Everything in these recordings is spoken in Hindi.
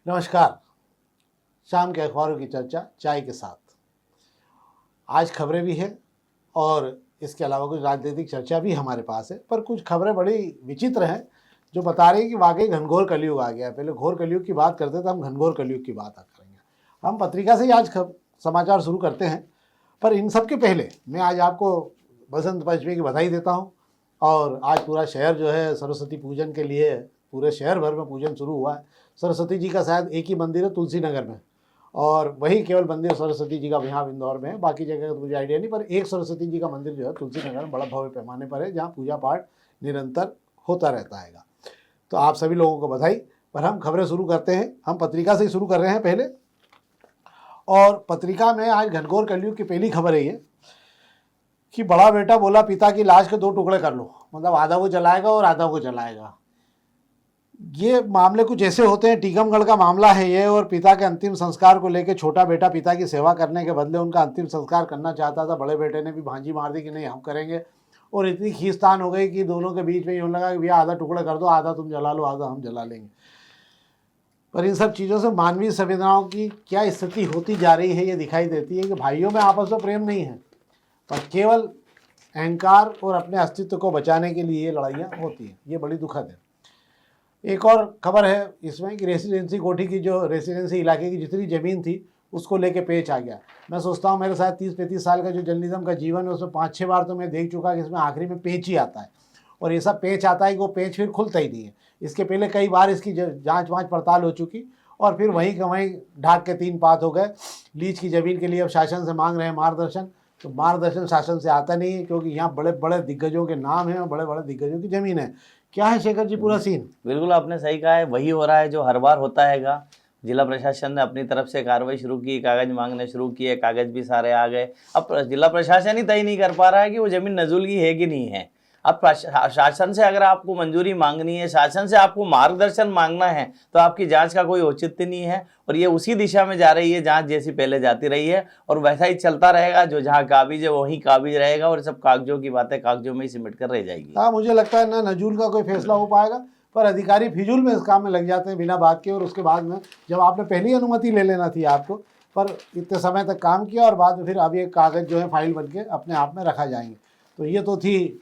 नमस्कार। शाम के अखबारों की चर्चा चाय के साथ। आज खबरें भी हैं और इसके अलावा कुछ राजनीतिक चर्चा भी हमारे पास है, पर कुछ खबरें बड़ी विचित्र हैं जो बता रही हैं कि वाकई घनघोर कलयुग आ गया है। पहले घोर कलयुग की बात करते थे, हम घनघोर कलयुग की बात करेंगे। हम पत्रिका से ही आज समाचार शुरू करते हैं, पर इन सब के पहले मैं आज आपको बसंत पंचमी की बधाई देता हूँ। और आज पूरा शहर जो है सरस्वती पूजन के लिए, पूरे शहर भर में पूजन शुरू हुआ है। सरस्वती जी का शायद एक ही मंदिर है तुलसी नगर में, और वही केवल मंदिर सरस्वती जी का यहाँ इंदौर में है। बाकी जगह का तो मुझे आइडिया नहीं, पर एक सरस्वती जी का मंदिर जो है तुलसी नगर में बड़ा भव्य पैमाने पर है, जहाँ पूजा पाठ निरंतर होता रहता है। तो आप सभी लोगों को बधाई। पर हम खबरें शुरू करते हैं, हम पत्रिका से ही शुरू कर रहे हैं पहले। और पत्रिका में आज घनघोर कलयुग की पहली खबर है ये कि बड़ा बेटा बोला पिता की लाश के 2 टुकड़े कर लो, मतलब आधा वो जलाएगा और आधा वो जलाएगा। ये मामले कुछ ऐसे होते हैं, टीकमगढ़ का मामला है ये, और पिता के अंतिम संस्कार को लेकर छोटा बेटा पिता की सेवा करने के बदले उनका अंतिम संस्कार करना चाहता था। बड़े बेटे ने भी भांजी मार दी कि नहीं हम करेंगे, और इतनी खींचतान हो गई कि दोनों के बीच में यूँ लगा कि भैया आधा टुकड़ा कर दो, आधा तुम जला लो, आधा हम जला लेंगे। पर इन सब चीज़ों से मानवीय संवेदनाओं की क्या स्थिति होती जा रही है ये दिखाई देती है कि भाइयों में आपस में प्रेम नहीं है, पर केवल अहंकार और अपने अस्तित्व को बचाने के लिए ये लड़ाइयाँ होती हैं। ये बड़ी दुखद है। एक और खबर है इसमें कि रेसिडेंसी कोठी की, जो रेसिडेंसी इलाके की जितनी ज़मीन थी उसको लेके पेच आ गया। मैं सोचता हूँ मेरे साथ 30-35 साल का जो जर्नलिज्म का जीवन है उसमें 5-6 बार तो मैं देख चुका कि इसमें आखिरी में पेच ही आता है, और ऐसा पेच आता है कि वो पेच फिर खुलता ही नहीं है। इसके पहले कई बार इसकी जांच वाँच पड़ताल हो चुकी, और फिर वहीं का वहीं ढाक के 3 पात हो गए। लीज की ज़मीन के लिए अब शासन से मांग रहे हैं मार्गदर्शन, तो मार्गदर्शन शासन से आता नहीं है, क्योंकि यहाँ बड़े बड़े दिग्गजों के नाम हैं और बड़े बड़े दिग्गजों की ज़मीन है। क्या है शेखर जी पूरा सीन? बिल्कुल आपने सही कहा है, वही हो रहा है जो हर बार होता हैगा। जिला प्रशासन ने अपनी तरफ से कार्रवाई शुरू की, कागज मांगने शुरू किए, कागज भी सारे आ गए। अब जिला प्रशासन ही तय नहीं कर पा रहा है कि वो जमीन नजूल की है कि नहीं है। अब शासन से अगर आपको मंजूरी मांगनी है, शासन से आपको मार्गदर्शन मांगना है, तो आपकी जांच का कोई औचित्य नहीं है, और ये उसी दिशा में जा रही है जांच जैसी पहले जाती रही है, और वैसा ही चलता रहेगा। जो जहाँ काबिज है वहीं काबिज रहेगा, और सब कागजों की बातें कागजों में ही सिमट कर रह जाएगी। हाँ, मुझे लगता है ना नजूल का कोई फैसला हो पाएगा, पर अधिकारी फिजूल में इस काम में लग जाते हैं बिना बात के, और उसके बाद में जब आपने पहली अनुमति ले लेना थी आपको, पर इतने समय तक काम किया और बाद में फिर अब ये कागज़ जो है फाइल बन के अपने आप में रखा जाएंगे। तो ये तो थी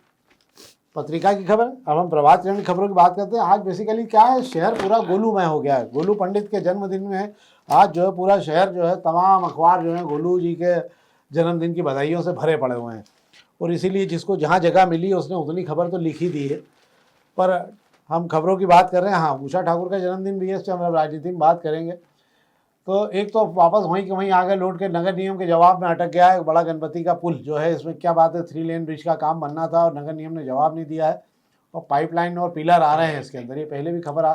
पत्रिका की खबर। अब हम प्रभात खबर की खबरों की बात करते हैं। आज बेसिकली क्या है, शहर पूरा गोलूमय हो गया है। गोलू पंडित के जन्मदिन में आज जो है पूरा शहर जो है, तमाम अखबार जो है गोलू जी के जन्मदिन की बधाइयों से भरे पड़े हुए हैं, और इसीलिए जिसको जहाँ जगह मिली उसने उतनी खबर तो लिख ही दी है। पर हम खबरों की बात कर रहे हैं। हाँ, उषा ठाकुर का जन्मदिन भी है, इससे हम राजनीति में बात करेंगे। तो एक तो वापस वहीं के वहीं आगे लौट के नगर निगम के जवाब में अटक गया है बड़ा गणपति का पुल जो है। इसमें क्या बात है, 3 लेन ब्रिज का काम बनना था और नगर निगम ने जवाब नहीं दिया है, और पाइपलाइन और पिलर आ रहे हैं इसके अंदर। ये पहले भी खबर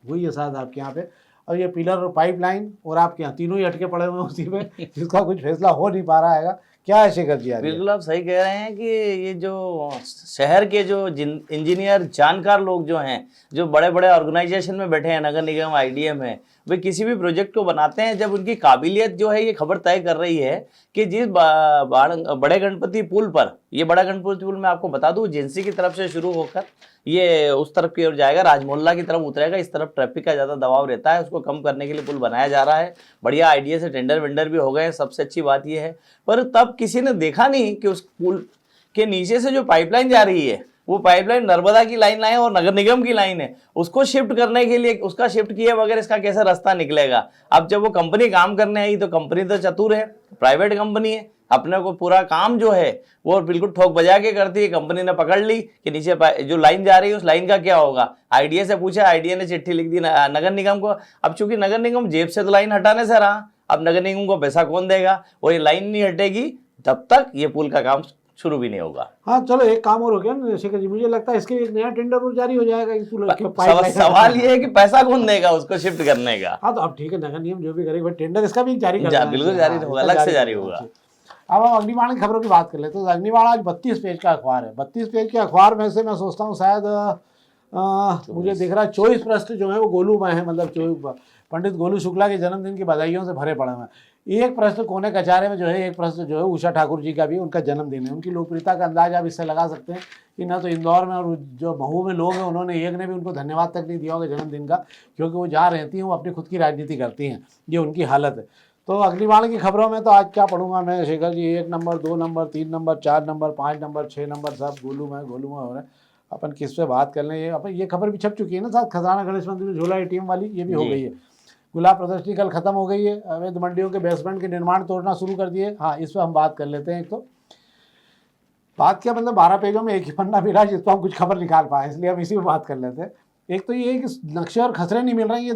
हुई है शायद आपके यहाँ पे, और ये पिलर और पाइपलाइन और आपके यहाँ तीनों ही अटके पड़े हुए हैं उसी पे, जिसका कुछ फैसला हो नहीं पा रहा है। क्या है शेखर जी? बिल्कुल आप सही कह रहे हैं कि ये जो शहर के जो इंजीनियर जानकार लोग जो हैं, जो बड़े बड़े ऑर्गेनाइजेशन में बैठे हैं, नगर निगम आईडीएम है, वे किसी भी प्रोजेक्ट को बनाते हैं जब उनकी काबिलियत जो है ये खबर तय कर रही है कि जिस बड़े गणपति पुल पर, ये बड़ा गणपति पुल मैं आपको बता दूं एजेंसी की तरफ से शुरू होकर ये उस तरफ की ओर जाएगा, राजमोहल्ला की तरफ उतरेगा। इस तरफ ट्रैफिक का ज़्यादा दबाव रहता है, उसको कम करने के लिए पुल बनाया जा रहा है। बढ़िया आइडिया से टेंडर वेंडर भी हो गए, सबसे अच्छी बात यह है। पर तब किसी ने देखा नहीं कि उस पुल के नीचे से जो पाइपलाइन जा रही है वो पाइपलाइन नर्मदा की लाइन है और नगर निगम की लाइन है। उसको शिफ्ट करने के लिए उसका शिफ्ट किए बगैर इसका कैसे रास्ता निकलेगा। अब जब वो कंपनी काम करने आई तो कंपनी तो चतुर है, प्राइवेट कंपनी है, अपने को पूरा काम जो है वो बिल्कुल ठोक बजा के करती है। कंपनी ने पकड़ ली कि नीचे जो लाइन जा रही है उस लाइन का क्या होगा। आईडीए से पूछा, आईडीए ने चिट्ठी लिख दी नगर निगम को। अब चूंकि नगर निगम जेब से तो लाइन हटाने से रहा, अब नगर निगम को पैसा कौन देगा, और ये लाइन नहीं हटेगी तब तक ये पुल का काम शुरू भी नहीं होगा। हाँ चलो, एक काम और हो गया ना शेखर जी, मुझे लगता है इसके लिए एक नया टेंडर और जारी हो जाएगा। सवाल ये है कि पैसा कौन देगा उसको शिफ्ट करने का। हाँ तो अब ठीक है, नगर निगम जो भी करेगा, टेंडर इसका भी जारी कर बिल्कुल जारी होगा, अलग से जारी होगा। अब हम अग्निबाण की खबरों की बात कर लेते हैं। तो अग्निबाण आज 32 पेज का अखबार है। 32 पेज के अखबार में से मैं सोचता हूँ शायद मुझे दिख रहा है 24 पृष्ठ जो है वो गोलू में है, मतलब पंडित गोलू शुक्ला के जन्मदिन की बधाइयों से भरे पड़े हुए हैं। एक प्रश्न कोने कचारे में जो है, एक प्रश्न जो है उषा ठाकुर जी का भी उनका जन्मदिन है। उनकी लोकप्रियता का अंदाज आप इससे लगा सकते हैं कि ना तो इंदौर में और जो महू में लोग हैं उन्होंने एक ने भी उनको धन्यवाद तक नहीं दिया होगा जन्मदिन का, क्योंकि वो जहाँ रहती हैं वो अपनी खुद की राजनीति करती हैं, ये उनकी हालत है। तो अग्निबाण की खबरों में तो आज क्या पढ़ूंगा मैं Shekhar ji, 1 number 2 number 3 number 4 number 5 number 6 number सब गोलू में हो रहा है। अपन किस पे बात कर लें, ये अपन ये खबर भी छप चुकी है ना साथ, खजाना गणेश मंदिर में झोला एटीएम वाली, ये भी हो गई है। गुलाब प्रदर्शनी कल खत्म हो गई है। अवैध मंडियों के बेसमेंट के निर्माण तोड़ना शुरू कर दिए। हाँ, इस पर हम बात कर लेते हैं। एक तो बात क्या, मतलब 12 पेजों में एक ही पन्ना भी रहा जिस पर हम कुछ खबर निकाल पाए, इसलिए हम इसी पर बात कर लेते हैं। एक तो ये है कि नक्शे और खसरे नहीं मिल रहे हैं। ये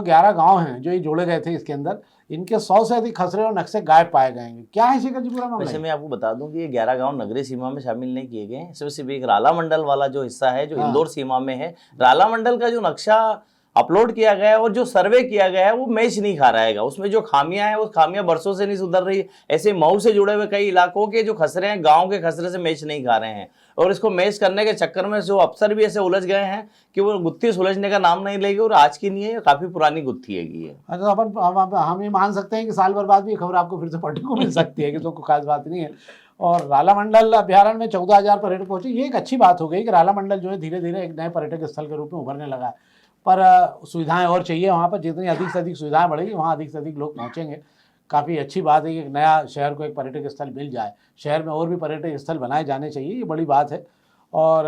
11 गांव हैं जो ये जोड़े गए थे इसके अंदर, इनके 100 से अधिक खसरे और नक्शे गायब पाए गए हैं। क्या है शेखर जी पूरा मामला? वैसे मैं आपको बता दूं कि ये 11 गांव नगरीय सीमा में शामिल नहीं किए गए हैं। सिर्फ एक राला मंडल वाला जो हिस्सा है जो इंदौर सीमा में है, राला मंडल का जो नक्शा अपलोड किया गया है और जो सर्वे किया गया है वो मैच नहीं खा रहेगा। उसमें जो खामियां हैं वो खामियां बरसों से नहीं सुधर रही है। ऐसे मऊ से जुड़े हुए कई इलाकों के जो खसरे हैं गांव के खसरे से मैच नहीं खा रहे हैं, और इसको मैच करने के चक्कर में जो अफसर भी ऐसे उलझ गए हैं कि वो गुत्थी सुलझने का नाम नहीं लेगी। और आज की नहीं है, काफी पुरानी गुत्थी है। अच्छा, अपन हम ये मान सकते हैं कि साल भर बाद भी खबर आपको फिर से पढ़ने को मिल सकती है कि तो कोई खास बात नहीं है। और राला मंडल अभ्यारण्य में 14,000 पर्यटक पहुंचे। ये एक अच्छी बात हो गई कि राला मंडल जो है धीरे धीरे एक नए पर्यटक स्थल के रूप में उभरने लगा है। पर सुविधाएं और चाहिए वहाँ पर, जितनी अधिक से अधिक सुविधाएं बढ़ेगी वहाँ अधिक से अधिक लोग पहुँचेंगे। काफ़ी अच्छी बात है कि एक नया शहर को एक पर्यटक स्थल मिल जाए। शहर में और भी पर्यटक स्थल बनाए जाने चाहिए, ये बड़ी बात है। और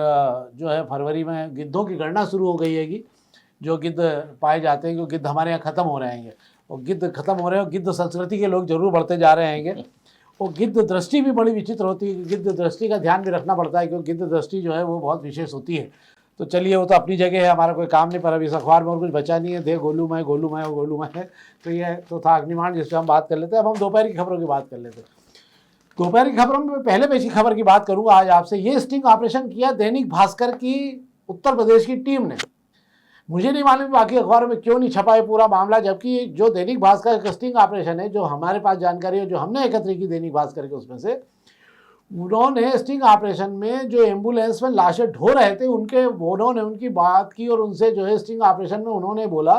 जो है फरवरी में गिद्धों की गणना शुरू हो गई है कि जो गिद्ध पाए जाते हैं, क्योंकि गिद्ध हमारे यहाँ ख़त्म हो रहे हैं। और गिद्ध खत्म हो रहे हैं, गिद्ध संस्कृति के लोग जरूर बढ़ते जा रहे हैं। और गिद्ध दृष्टि भी बड़ी विचित्र होती है। गिद्ध दृष्टि का ध्यान भी रखना पड़ता है, क्योंकि गिद्ध दृष्टि जो है वो बहुत विशेष होती है। तो चलिए, वो तो अपनी जगह है, हमारा कोई काम नहीं। पर अभी इस अखबार में और कुछ बचा नहीं है। थे गोलू में है। तो ये तो था अग्निबाण, जिस पर हम बात कर लेते हैं। अब हम दोपहर की खबरों की बात कर लेते हैं। दोपहर की खबरों में पहले पेज की खबर की बात करूंगा आज आपसे। ये स्टिंग ऑपरेशन किया दैनिक भास्कर की उत्तर प्रदेश की टीम ने। मुझे नहीं मालूम बाकी अखबारों में क्यों नहीं छपा है पूरा मामला, जबकि जो दैनिक भास्कर का स्टिंग ऑपरेशन है, जो हमारे पास जानकारी है, जो हमने एकत्र की दैनिक भास्कर के, उसमें से उन्होंने स्टिंग ऑपरेशन में जो एम्बुलेंस में लाशें ढो रहे थे उन्होंने उनकी बात की। और उनसे जो है स्टिंग ऑपरेशन में उन्होंने बोला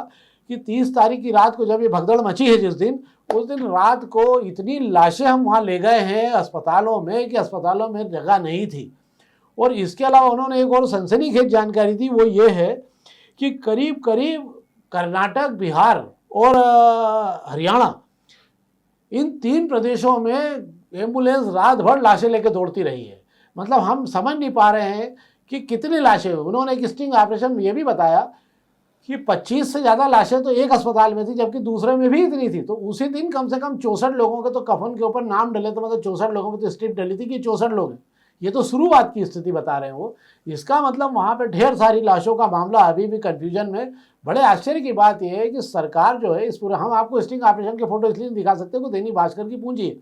कि 30 तारीख की रात को जब ये भगदड़ मची है जिस दिन, उस दिन रात को इतनी लाशें हम वहाँ ले गए हैं अस्पतालों में कि अस्पतालों में जगह नहीं थी। और इसके अलावा उन्होंने एक और सनसनीखेज जानकारी दी, वो ये है कि करीब करीब कर्नाटक, बिहार और हरियाणा, इन 3 प्रदेशों में एम्बुलेंस रात भर लाशें लेकर दौड़ती रही है। मतलब हम समझ नहीं पा रहे हैं कि कितनी लाशें। उन्होंने एक स्टिंग ऑपरेशन में ये भी बताया कि 25 से ज़्यादा लाशें तो एक अस्पताल में थी, जबकि दूसरे में भी इतनी थी। तो उसी दिन कम से कम 64 लोगों के तो कफन के ऊपर नाम डले, तो मतलब 64 लोगों में तो स्ट्रिप डली थी कि 64 लोग हैं। ये तो शुरुआत की स्थिति बता रहे हैं वो। इसका मतलब वहाँ पे ढेर सारी लाशों का मामला अभी भी कन्फ्यूजन में। बड़े आश्चर्य की बात यह है कि सरकार जो है इस पूरे, हम आपको स्टिंग ऑपरेशन के फोटो इसलिए दिखा सकते हैं कि दैनिक भास्कर की पूंजी है,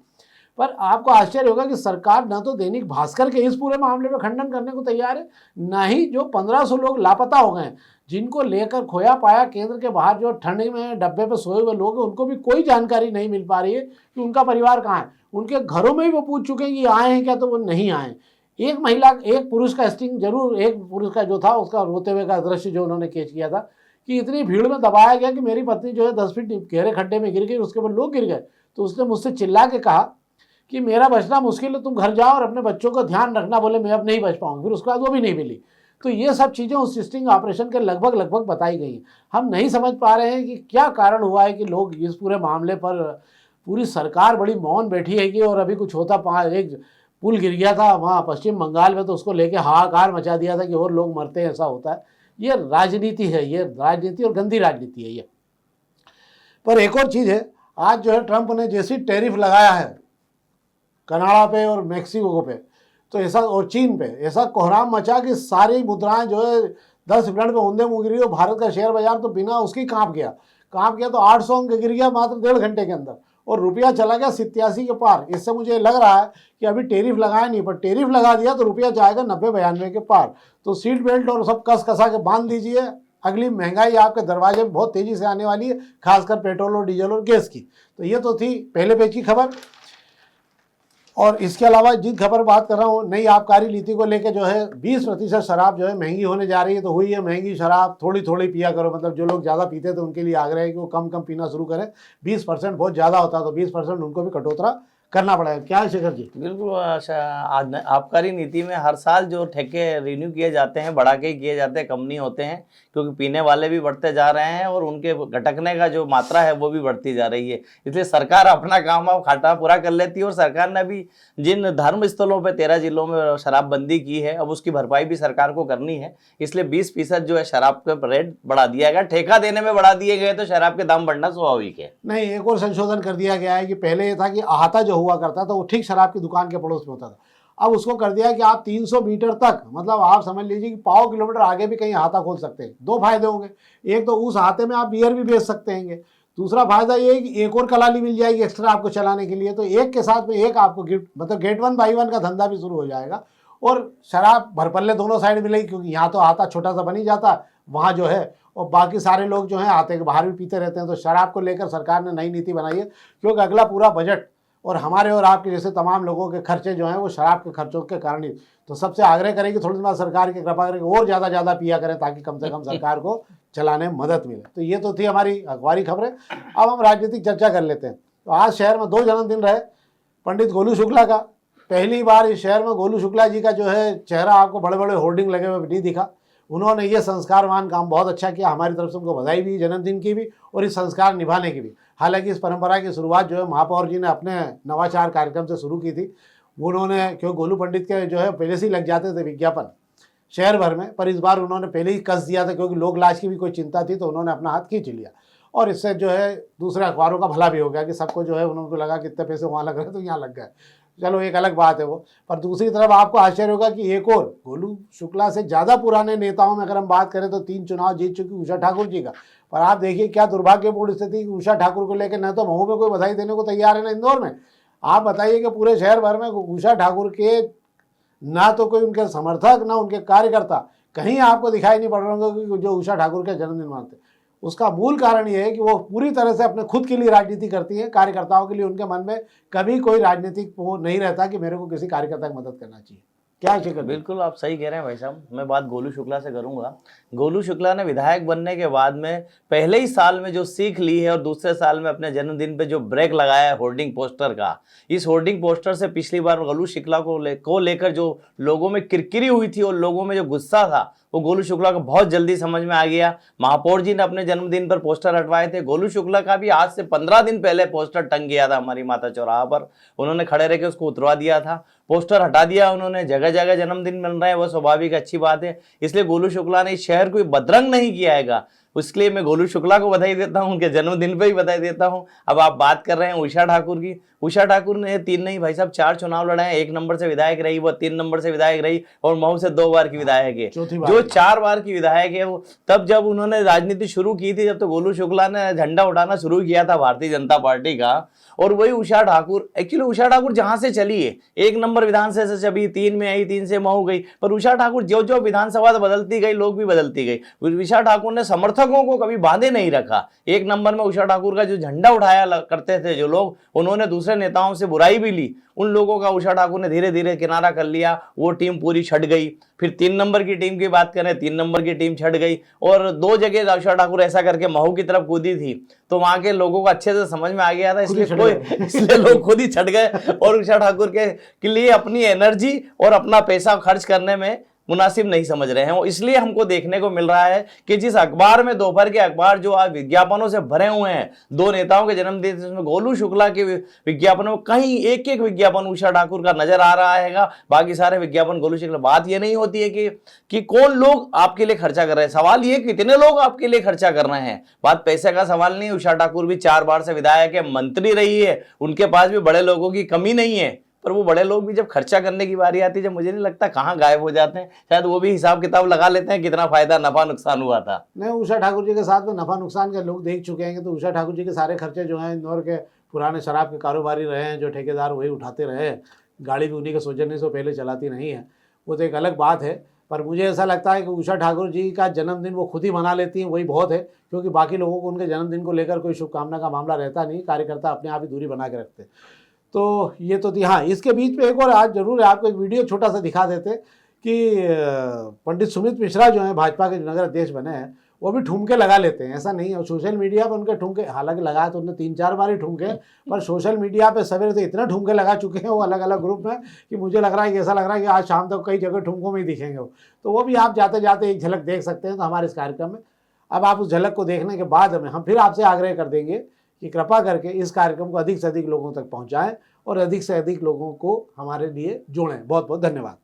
पर आपको आश्चर्य होगा कि सरकार न तो दैनिक भास्कर के इस पूरे मामले में खंडन करने को तैयार है, न ही जो 1500 लोग लापता हो गए, जिनको लेकर खोया पाया केंद्र के बाहर जो ठंड में डब्बे पे सोए हुए लोग हैं, उनको भी कोई जानकारी नहीं मिल पा रही है कि उनका परिवार कहाँ है। उनके घरों में भी वो पूछ चुके हैं कि आए हैं क्या, तो वो नहीं आए। एक पुरुष का स्टिंग जरूर, एक पुरुष का जो था उसका रोते हुए का दृश्य जो उन्होंने कैच किया था कि इतनी भीड़ में दबाया गया कि मेरी पत्नी जो है 10 फीट गहरे खड्डे में गिर गई, उसके ऊपर लोग गिर गए। तो उसने मुझसे चिल्ला के कहा कि मेरा बचना मुश्किल है, तुम घर जाओ और अपने बच्चों का ध्यान रखना। बोले मैं अब नहीं बच पाऊंगी। फिर उसके बाद वो भी नहीं मिली। तो ये सब चीज़ें उस स्टिंग ऑपरेशन के लगभग बताई गई। हम नहीं समझ पा रहे हैं कि क्या कारण हुआ है कि लोग इस पूरे मामले पर, पूरी सरकार बड़ी मौन बैठी है कि, और अभी कुछ होता, एक पुल गिर गया था वहाँ पश्चिम बंगाल में, तो उसको लेके हाहाकार मचा दिया था कि और लोग मरते हैं, ऐसा होता है। ये राजनीति है, ये राजनीति और गंदी राजनीति है ये। पर एक और चीज़ है, आज जो है ट्रंप ने जैसी टैरिफ लगाया है कनाडा पे और मैक्सिको पे, तो ऐसा, और चीन पे, ऐसा कोहराम मचा कि सारी मुद्राएं जो है 10 मिनट में ऊंधे मुँह गिरी। और भारत का शेयर बाजार तो बिना उसकी कांप गया तो 800 अंक गिर गया मात्र 1.5 घंटे के अंदर, और रुपया चला गया 87 के पार। इससे मुझे लग रहा है कि अभी टैरिफ लगाया नहीं, पर टैरिफ लगा दिया तो रुपया जाएगा 90-92 के पार। तो सीट बेल्ट और सब कस कसा के बांध दीजिए, अगली महंगाई आपके दरवाजे में बहुत तेजी से आने वाली है, खासकर पेट्रोल और डीजल और गैस की। तो ये तो थी पहले पेज की खबर। और इसके अलावा जिन खबर बात कर रहा हूँ, नई आबकारी नीति को लेकर जो है 20% शराब जो है महंगी होने जा रही है। तो हुई है महंगी शराब, थोड़ी थोड़ी पिया करो। मतलब जो लोग ज़्यादा पीते थे उनके लिए आग्रह है कि वो कम कम पीना शुरू करें। 20% बहुत ज़्यादा होता है, तो 20% उनको भी कटौती करना पड़ेगा। क्या है शेखर जी? बिल्कुल। आबकारी नीति में हर साल जो ठेके रिन्यू किए जाते हैं बढ़ा के ही किए जाते हैं, कम नहीं होते हैं, क्योंकि पीने वाले भी बढ़ते जा रहे हैं और उनके घटकने का जो मात्रा है वो भी बढ़ती जा रही है। इसलिए सरकार अपना काम अब खाटा पूरा कर लेती है। और सरकार ने भी जिन धर्म स्थलों पर 13 जिलों में शराबबंदी की है, अब उसकी भरपाई भी सरकार को करनी है। इसलिए 20% जो है शराब का रेट बढ़ा दिया गया, ठेका देने में बढ़ा दिए गए, तो शराब के दाम बढ़ना स्वाभाविक है। नहीं, एक और संशोधन कर दिया गया है कि पहले ये था कि अहाता जो हुआ करता था वो ठीक शराब की दुकान के पड़ोस में होता था। अब उसको कर दिया कि आप 300 मीटर तक, मतलब आप समझ लीजिए कि पाव किलोमीटर आगे भी कहीं अहाता खोल सकते हैं। दो फायदे होंगे, एक तो उस अहाते में आप बियर भी बेच सकते हैं। दूसरा फायदा ये है कि एक और कलाली मिल जाएगी एक्स्ट्रा आपको चलाने के लिए। तो एक के साथ में एक आपको गिफ्ट, मतलब गेट 1 बाई 1 का धंधा भी शुरू हो जाएगा और शराब भरपल्ले दोनों साइड मिलेगी। क्योंकि यहाँ तो अहाता छोटा सा बन ही जाता, वहाँ जो है और बाकी सारे लोग जो हैं आते के बाहर भी पीते रहते हैं। तो शराब को लेकर सरकार ने नई नीति बनाई है, क्योंकि अगला पूरा बजट और हमारे और आपके जैसे तमाम लोगों के खर्चे जो हैं वो शराब के खर्चों के कारण ही। तो सबसे आग्रह करें कि थोड़ी सी सरकार की कृपा करें और ज़्यादा पिया करें, ताकि कम से कम सरकार को चलाने में मदद मिले। तो ये तो थी हमारी अखबारी खबरें। अब हम राजनीतिक चर्चा कर लेते हैं। तो आज शहर में 2 जन्मदिन रहे पंडित गोलू शुक्ला का। पहली बार इस शहर में गोलू शुक्ला जी का जो है चेहरा आपको बड़े बड़े होर्डिंग लगे हुए नहीं दिखा। उन्होंने ये संस्कारवान काम बहुत अच्छा किया, हमारी तरफ से उनको बधाई भी, जन्मदिन की भी और इस संस्कार निभाने की भी। हालांकि इस परंपरा की शुरुआत जो है महापौर जी ने अपने नवाचार कार्यक्रम से शुरू की थी। उन्होंने, क्योंकि गोलू पंडित के जो है पहले से ही लग जाते थे विज्ञापन शहर भर में, पर इस बार उन्होंने पहले ही कस दिया था, क्योंकि लोक लाज की भी कोई चिंता थी। तो उन्होंने अपना हाथ खींच लिया और इससे जो है दूसरे अखबारों का भला भी हो गया कि सबको जो है उनको लगा कि इतने पैसे वहाँ लग रहे तो यहाँ लग गए। चलो एक अलग बात है वो। पर दूसरी तरफ आपको आश्चर्य होगा कि एक और गोलू शुक्ला से ज़्यादा पुराने नेताओं में अगर हम बात करें तो 3 चुनाव जीत चुकी उषा ठाकुर जी का। पर आप देखिए क्या दुर्भाग्यपूर्ण स्थिति कि उषा ठाकुर को लेकर न तो महू में कोई बधाई देने को तैयार है न इंदौर में। आप बताइए कि पूरे शहर भर में उषा ठाकुर के ना तो कोई उनके समर्थक ना उनके कार्यकर्ता कहीं आपको दिखाई नहीं पड़ रहे होंगे कि जो उषा ठाकुर का जन्मदिन मानते। उसका मूल कारण ये है कि वो पूरी तरह से अपने खुद के लिए राजनीति करती है, कार्यकर्ताओं के लिए उनके मन में कभी कोई राजनीतिक वो नहीं रहता कि मेरे को किसी कार्यकर्ता की मदद करना चाहिए। क्या शिकर? बिल्कुल आप सही कह रहे हैं भाई साहब। मैं बात गोलू शुक्ला से करूंगा। गोलू शुक्ला ने विधायक बनने के बाद में पहले ही साल में जो सीख ली है और दूसरे साल में अपने जन्मदिन पे जो ब्रेक लगाया है होर्डिंग पोस्टर का, इस होर्डिंग पोस्टर से पिछली बार गोलू शुक्ला को लेकर जो लोगों में किरकिरी हुई थी और लोगों में जो गुस्सा था वो गोलू शुक्ला को बहुत जल्दी समझ में आ गया। महापौर जी ने अपने जन्मदिन पर पोस्टर हटवाए थे। गोलू शुक्ला का भी आज से 15 दिन पहले पोस्टर टंग गया था हमारी माता चौराहा पर, उन्होंने खड़े रह के उसको उतरवा दिया था। पोस्टर हटा दिया उन्होंने, जगह जगह जन्मदिन मिल रहे हैं, वो स्वाभाविक अच्छी बात है। इसलिए गोलू शुक्ला ने इस शहर को बदरंग नहीं किया है। उसके लिए मैं गोलू शुक्ला को बधाई देता हूं, उनके जन्मदिन पे ही बधाई देता हूं। अब आप बात कर रहे हैं उषा ठाकुर की। उषा ठाकुर ने 3 नहीं भाई साहब 4 चुनाव लड़े हैं। 1 नंबर से विधायक रही, वो 3 नंबर से विधायक रही और महू से 2 बार की विधायक है। जो 4 बार की विधायक है वो तब जब उन्होंने राजनीति शुरू की थी, जब तो गोलू शुक्ला ने झंडा उठाना शुरू किया था भारतीय जनता पार्टी का। और वही उषा ठाकुर, एक्चुअली उषा ठाकुर जहां से चली है 1 नंबर विधानसभा से अभी 3 में आई, 3 से महू गई, पर उषा ठाकुर जो जो विधानसभा बदलती गई लोग भी बदलती गई। उषा ठाकुर ने समर्थकों को कभी बांधे नहीं रखा। 1 नंबर में उषा ठाकुर का जो झंडा उठाया करते थे जो लोग, उन्होंने दूसरे नेताओं से बुराई भी ली, उन लोगों का उषा ठाकुर ने धीरे धीरे किनारा कर लिया। वो टीम पूरी छट गई। फिर 3 नंबर की टीम की बात करें, 3 नंबर की टीम छट गई और 2 जगह उषा ठाकुर ऐसा करके महू की तरफ कूदी थी, तो वहां के लोगों को अच्छे से समझ में आ गया था, इसलिए लोग खुद ही छट गए और उषा ठाकुर के लिए अपनी एनर्जी और अपना पैसा खर्च करने में मुनासिब नहीं समझ रहे हैं। इसलिए हमको देखने को मिल रहा है कि जिस अखबार में दोपहर के अखबार जो आज विज्ञापनों से भरे हुए हैं 2 नेताओं के जन्मदिन, जिसमें गोलू शुक्ला के विज्ञापनों में कहीं एक विज्ञापन उषा ठाकुर का नजर आ रहा है, बाकी सारे विज्ञापन गोलू शुक्ला। बात ये नहीं होती है कि कौन लोग आपके लिए खर्चा कर रहे हैं, सवाल ये कितने लोग आपके लिए खर्चा कर रहे हैं। बात पैसे का सवाल नहीं। उषा ठाकुर भी 4 बार से विधायक है, मंत्री रही है, उनके पास भी बड़े लोगों की कमी नहीं है, पर वो बड़े लोग भी जब खर्चा करने की बारी आती है, जब मुझे नहीं लगता कहाँ गायब हो जाते हैं। शायद वो भी हिसाब किताब लगा लेते हैं कितना फायदा नफा नुकसान हुआ था। नहीं, उषा ठाकुर जी के साथ में नफा नुकसान के लोग देख चुके हैं। तो उषा ठाकुर जी के सारे खर्चे जो हैं इंदौर के पुराने शराब के कारोबारी रहे हैं, जो ठेकेदार वही उठाते रहे, गाड़ी भी उन्हीं के सौजन्य से पहले चलाती नहीं है, वो तो एक अलग बात है। पर मुझे ऐसा लगता है कि उषा ठाकुर जी का जन्मदिन वो खुद ही मना लेती हैं, वही बहुत है, क्योंकि बाकी लोगों को उनके जन्मदिन को लेकर कोई शुभकामना का मामला रहता नहीं, कार्यकर्ता अपने आप ही दूरी बना के रखते हैं। तो ये तो थी। हाँ, इसके बीच में एक और आज जरूर आपको एक वीडियो छोटा सा दिखा देते कि पंडित सुमित मिश्रा जो हैं भाजपा के नगर अध्यक्ष बने हैं, वो भी ठुमके लगा लेते हैं, ऐसा नहीं है। सोशल मीडिया पर उनके ठुमके, हालांकि लगाया तो उन्होंने 3-4 बार ही ठुमके, पर सोशल मीडिया पे सवेरे से इतना ठुमके लगा चुके हैं वो अलग अलग ग्रुप में कि मुझे लग रहा है कि ऐसा लग रहा है कि आज शाम तक कई जगह ठुमकों में ही दिखेंगे वो। तो वो भी आप जाते जाते एक झलक देख सकते हैं तो हमारे इस कार्यक्रम में। अब आप उस झलक को देखने के बाद हम फिर आपसे आग्रह कर देंगे कि कृपा करके इस कार्यक्रम को अधिक से अधिक लोगों तक पहुँचाएँ और अधिक से अधिक लोगों को हमारे लिए जोड़ें। बहुत बहुत धन्यवाद।